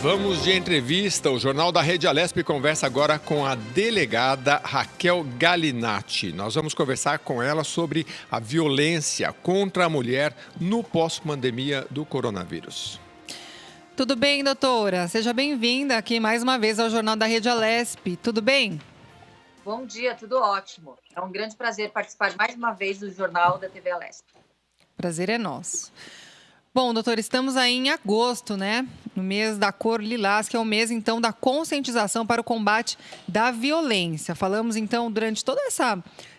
Vamos de entrevista. O Jornal da Rede Alesp conversa agora com a delegada Raquel Galinatti. Nós vamos conversar com ela sobre a violência contra a mulher no pós-pandemia do coronavírus. Tudo bem, doutora? Seja bem-vinda aqui mais uma vez ao Jornal da Rede Alesp. Tudo bem? Bom dia, tudo ótimo. É um grande prazer participar mais uma vez do Jornal da TV Alesp. Prazer é nosso. Bom, doutora, estamos aí em agosto, né? No mês da cor lilás, que é o mês, então, da conscientização para o combate da violência. Falamos, então, durante todo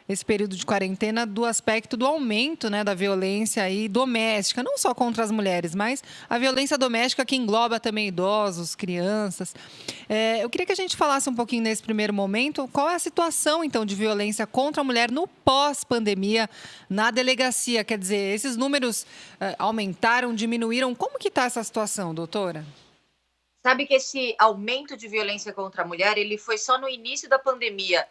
esse período de quarentena, do aspecto do aumento, né, da violência aí doméstica, não só contra as mulheres, mas a violência doméstica que engloba também idosos, crianças. Eu queria que a gente falasse um pouquinho nesse primeiro momento, qual é a situação, então, de violência contra a mulher no pós-pandemia na delegacia? Quer dizer, esses números aumentaram, diminuíram? Como que está essa situação, doutora? Sabe que esse aumento de violência contra a mulher, ele foi só no início da pandemia.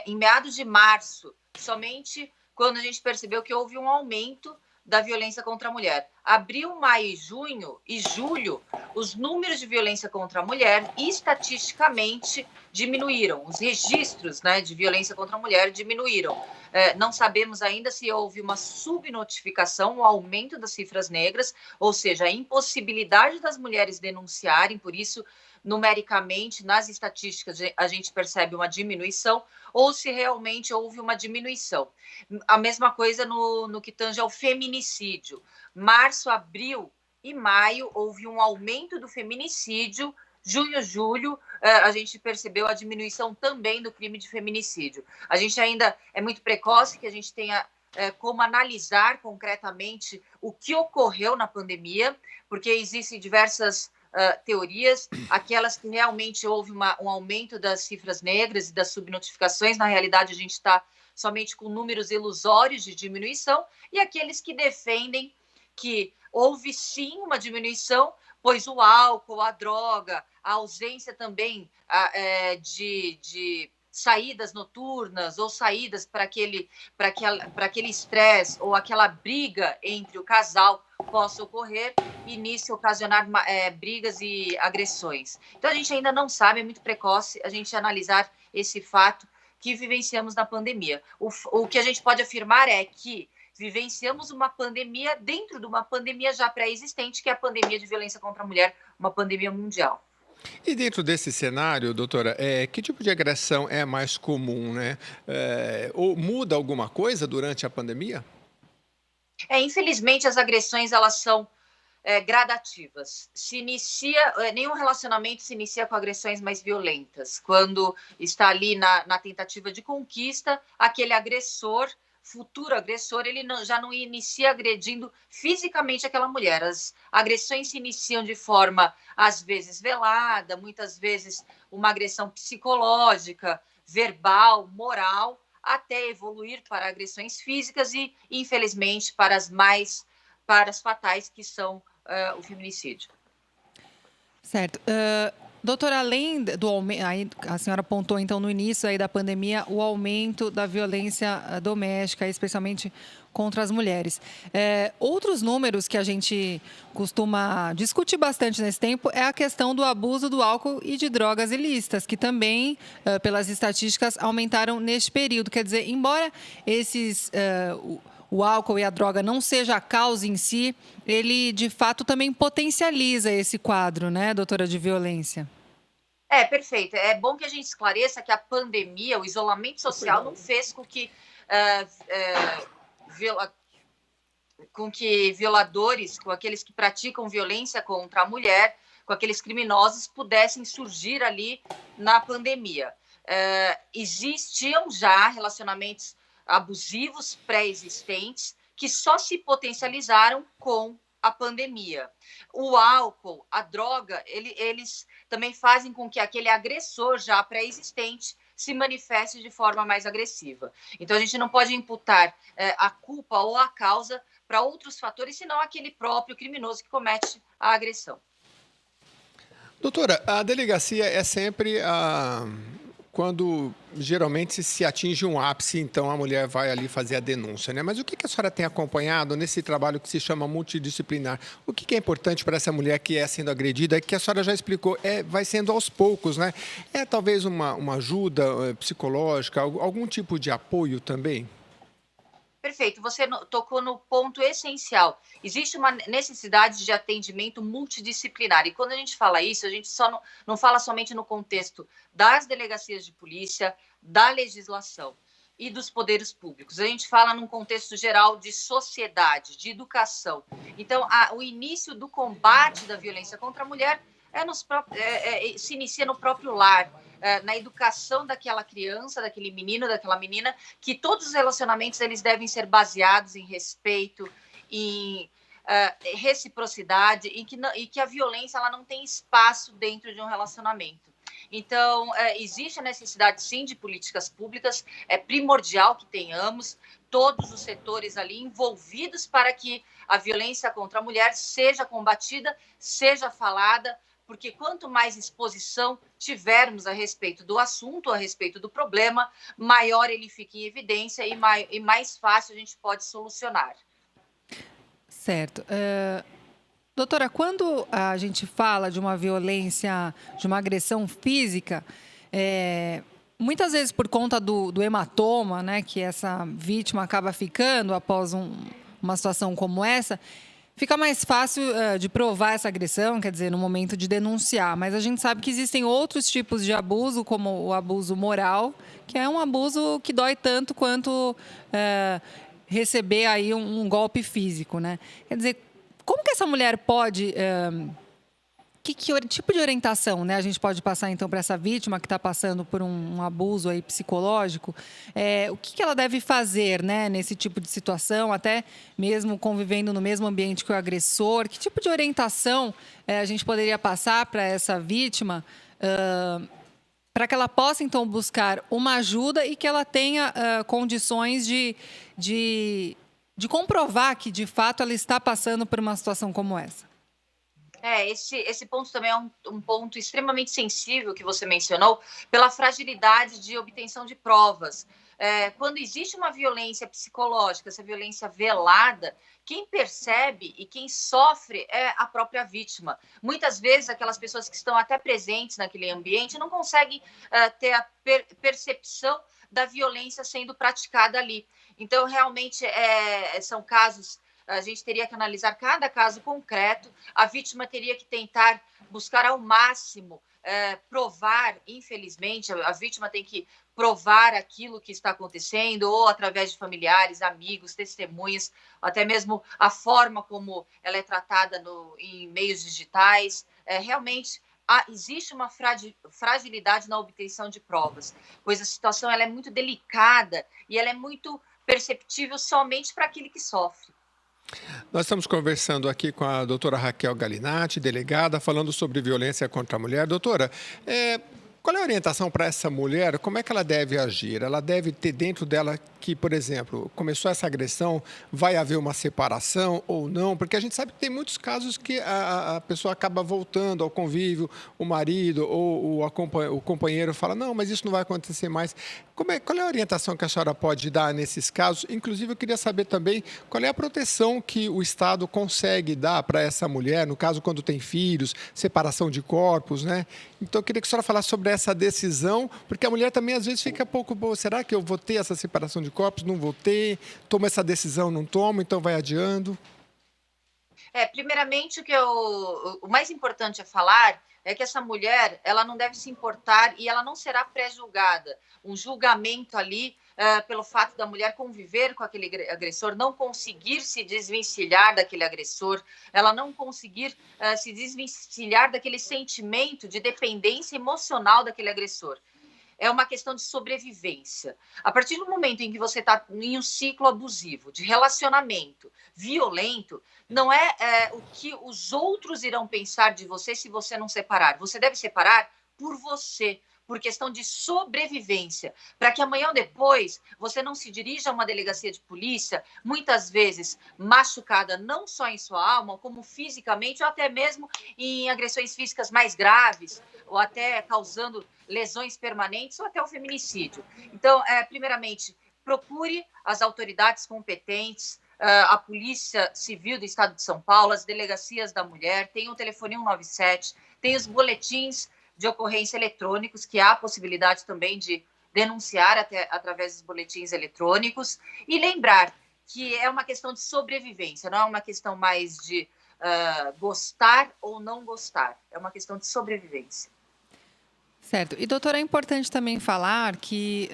Em meados de março, somente quando a gente percebeu que houve um aumento da violência contra a mulher. Abril, maio, junho e julho, os números de violência contra a mulher estatisticamente diminuíram. Os registros, né, de violência contra a mulher diminuíram. Não sabemos ainda se houve uma subnotificação, um aumento das cifras negras, ou seja, a impossibilidade das mulheres denunciarem, por isso, numericamente, nas estatísticas, a gente percebe uma diminuição, ou se realmente houve uma diminuição. A mesma coisa no que tange ao feminicídio. Março, abril e maio, houve um aumento do feminicídio. Junho, julho, a gente percebeu a diminuição também do crime de feminicídio. A gente ainda é muito precoce que a gente tenha como analisar concretamente o que ocorreu na pandemia, porque existem diversas teorias, aquelas que realmente houve um aumento das cifras negras e das subnotificações. Na realidade, a gente está somente com números ilusórios de diminuição, e aqueles que defendem que houve sim uma diminuição, pois o álcool, a droga, a ausência também de saídas noturnas ou saídas para aquele estresse ou aquela briga entre o casal possa ocorrer e nisso ocasionar brigas e agressões. Então a gente ainda não sabe, é muito precoce a gente analisar esse fato que vivenciamos na pandemia. O que a gente pode afirmar é que vivenciamos uma pandemia dentro de uma pandemia já pré-existente, que é a pandemia de violência contra a mulher, uma pandemia mundial. E dentro desse cenário, doutora, que tipo de agressão é mais comum, né? Ou muda alguma coisa durante a pandemia? Infelizmente, as agressões, elas são gradativas. Nenhum relacionamento se inicia com agressões mais violentas. Quando está ali na tentativa de conquista, aquele agressor, futuro agressor, ele já não inicia agredindo fisicamente aquela mulher. As agressões se iniciam de forma, às vezes, velada, muitas vezes uma agressão psicológica, verbal, moral, até evoluir para agressões físicas e, infelizmente, para as fatais, que são o feminicídio. Certo. Doutora, além do aumento, a senhora apontou então no início aí da pandemia o aumento da violência doméstica, especialmente contra as mulheres. Outros números que a gente costuma discutir bastante nesse tempo é a questão do abuso do álcool e de drogas ilícitas, que também, pelas estatísticas, aumentaram neste período. Quer dizer, embora o álcool e a droga não seja a causa em si, ele, de fato, também potencializa esse quadro, né, doutora, de violência? Perfeito. É bom que a gente esclareça que a pandemia, o isolamento social, não fez com que violadores, com aqueles que praticam violência contra a mulher, com aqueles criminosos, pudessem surgir ali na pandemia. Existiam já relacionamentos abusivos pré-existentes que só se potencializaram com a pandemia. O álcool, a droga, eles também fazem com que aquele agressor já pré-existente se manifeste de forma mais agressiva. Então, a gente não pode imputar a culpa ou a causa para outros fatores, senão aquele próprio criminoso que comete a agressão. Doutora, a delegacia é sempre quando geralmente se atinge um ápice, então a mulher vai ali fazer a denúncia, né? Mas o que a senhora tem acompanhado nesse trabalho que se chama multidisciplinar? O que é importante para essa mulher que é sendo agredida, que a senhora já explicou, vai sendo aos poucos, né? É talvez uma ajuda psicológica, algum tipo de apoio também? Perfeito, você tocou no ponto essencial. Existe uma necessidade de atendimento multidisciplinar. E quando a gente fala isso, a gente só não fala somente no contexto das delegacias de polícia, da legislação e dos poderes públicos. A gente fala num contexto geral de sociedade, de educação. Então, o início do combate da violência contra a mulher se inicia no próprio lar, na educação daquela criança, daquele menino, daquela menina, que todos os relacionamentos eles devem ser baseados em respeito, em reciprocidade, e que a violência ela não tem espaço dentro de um relacionamento. Então, existe a necessidade, sim, de políticas públicas, é primordial que tenhamos todos os setores ali envolvidos para que a violência contra a mulher seja combatida, seja falada, porque quanto mais exposição tivermos a respeito do assunto, a respeito do problema, maior ele fica em evidência e mais fácil a gente pode solucionar. Certo. Doutora, quando a gente fala de uma violência, de uma agressão física, muitas vezes por conta do hematoma, né, que essa vítima acaba ficando após uma situação como essa, fica mais fácil de provar essa agressão, quer dizer, no momento de denunciar. Mas a gente sabe que existem outros tipos de abuso, como o abuso moral, que é um abuso que dói tanto quanto receber aí um golpe físico, né? Quer dizer, como que essa mulher pode... Que tipo de orientação, né, a gente pode passar, então, para essa vítima que está passando por um abuso aí psicológico? O que ela deve fazer, né, nesse tipo de situação, até mesmo convivendo no mesmo ambiente que o agressor? Que tipo de orientação a gente poderia passar para essa vítima para que ela possa, então, buscar uma ajuda e que ela tenha condições de comprovar que, de fato, ela está passando por uma situação como essa? Esse ponto também é um ponto extremamente sensível que você mencionou, pela fragilidade de obtenção de provas. Quando existe uma violência psicológica, essa violência velada, quem percebe e quem sofre é a própria vítima. Muitas vezes, aquelas pessoas que estão até presentes naquele ambiente não conseguem ter a percepção da violência sendo praticada ali. Então, realmente, são casos... A gente teria que analisar cada caso concreto, a vítima teria que tentar buscar ao máximo provar, infelizmente, a vítima tem que provar aquilo que está acontecendo, ou através de familiares, amigos, testemunhas, até mesmo a forma como ela é tratada em meios digitais. Realmente, existe uma fragilidade na obtenção de provas, pois a situação ela é muito delicada e ela é muito perceptível somente para aquele que sofre. Nós estamos conversando aqui com a doutora Raquel Galinatti, delegada, falando sobre violência contra a mulher. Doutora, qual é a orientação para essa mulher? Como é que ela deve agir? Ela deve ter dentro dela que, por exemplo, começou essa agressão, vai haver uma separação ou não? Porque a gente sabe que tem muitos casos que a pessoa acaba voltando ao convívio, o marido ou o companheiro fala, não, mas isso não vai acontecer mais. Qual é a orientação que a senhora pode dar nesses casos? Inclusive, eu queria saber também qual é a proteção que o Estado consegue dar para essa mulher, no caso, quando tem filhos, separação de corpos, né? Então, eu queria que a senhora falasse sobre essa decisão, porque a mulher também, às vezes, fica pouco boa. Será que eu vou ter essa separação de corpos? Não vou ter? Tomo essa decisão? Não tomo? Então, vai adiando? Primeiramente, o mais importante a falar é que essa mulher ela não deve se importar e ela não será pré-julgada. Um julgamento ali, pelo fato da mulher conviver com aquele agressor, não conseguir se desvencilhar daquele agressor, ela não conseguir se desvencilhar daquele sentimento de dependência emocional daquele agressor. É uma questão de sobrevivência. A partir do momento em que você está em um ciclo abusivo, de relacionamento violento, não é o que os outros irão pensar de você se você não separar. Você deve separar por você, por questão de sobrevivência, para que amanhã ou depois você não se dirija a uma delegacia de polícia, muitas vezes machucada não só em sua alma, como fisicamente, ou até mesmo em agressões físicas mais graves, ou até causando lesões permanentes, ou até o feminicídio. Então, primeiramente, procure as autoridades competentes, a Polícia Civil do Estado de São Paulo, as delegacias da mulher, tem o telefone 197, tem os boletins de ocorrência eletrônicos, que há a possibilidade também de denunciar através dos boletins eletrônicos, e lembrar que é uma questão de sobrevivência, não é uma questão mais de gostar ou não gostar, é uma questão de sobrevivência. Certo. E, doutora, é importante também falar que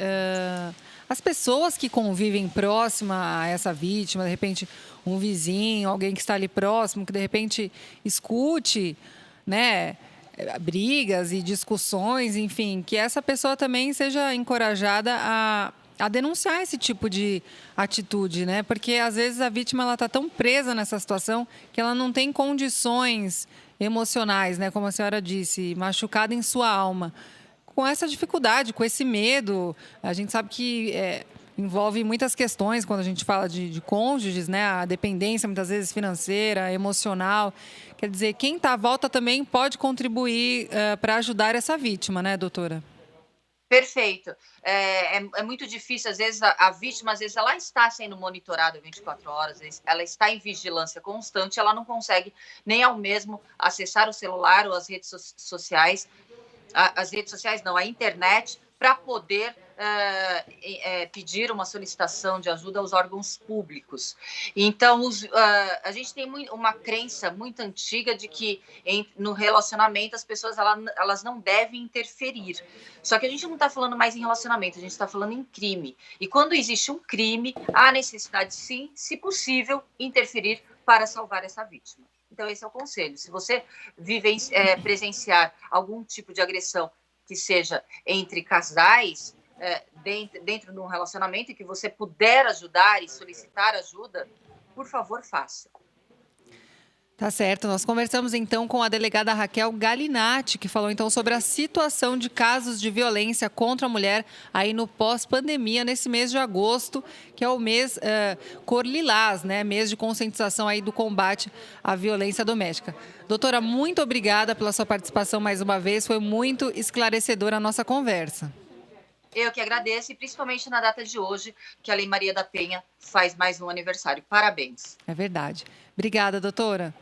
as pessoas que convivem próxima a essa vítima, de repente um vizinho, alguém que está ali próximo, que de repente escute, né, brigas e discussões, enfim, que essa pessoa também seja encorajada a denunciar esse tipo de atitude, né? Porque às vezes a vítima ela está tão presa nessa situação que ela não tem condições emocionais, né? Como a senhora disse, machucada em sua alma. Com essa dificuldade, com esse medo, a gente sabe que envolve muitas questões quando a gente fala de cônjuges, né? A dependência, muitas vezes, financeira, emocional. Quer dizer, quem está à volta também pode contribuir para ajudar essa vítima, né, doutora? Perfeito. É muito difícil, às vezes, a vítima, às vezes, ela está sendo monitorada 24 horas, ela está em vigilância constante, ela não consegue nem ao mesmo acessar o celular ou as redes sociais, as redes sociais não, a internet, para poder pedir uma solicitação de ajuda aos órgãos públicos. Então, a gente tem uma crença muito antiga de que no relacionamento as pessoas elas não devem interferir. Só que a gente não está falando mais em relacionamento, a gente está falando em crime. E quando existe um crime, há necessidade, sim, se possível, interferir para salvar essa vítima. Então, esse é o conselho. Se você presenciar algum tipo de agressão que seja entre casais, dentro de um relacionamento, e que você puder ajudar e solicitar ajuda, por favor, faça. Tá certo. Nós conversamos então com a delegada Raquel Galinatti, que falou então sobre a situação de casos de violência contra a mulher aí no pós-pandemia, nesse mês de agosto, que é o mês Cor Lilás, né? Mês de conscientização aí do combate à violência doméstica. Doutora, muito obrigada pela sua participação mais uma vez. Foi muito esclarecedora a nossa conversa. Eu que agradeço, e principalmente na data de hoje, que a Lei Maria da Penha faz mais um aniversário. Parabéns. É verdade. Obrigada, doutora.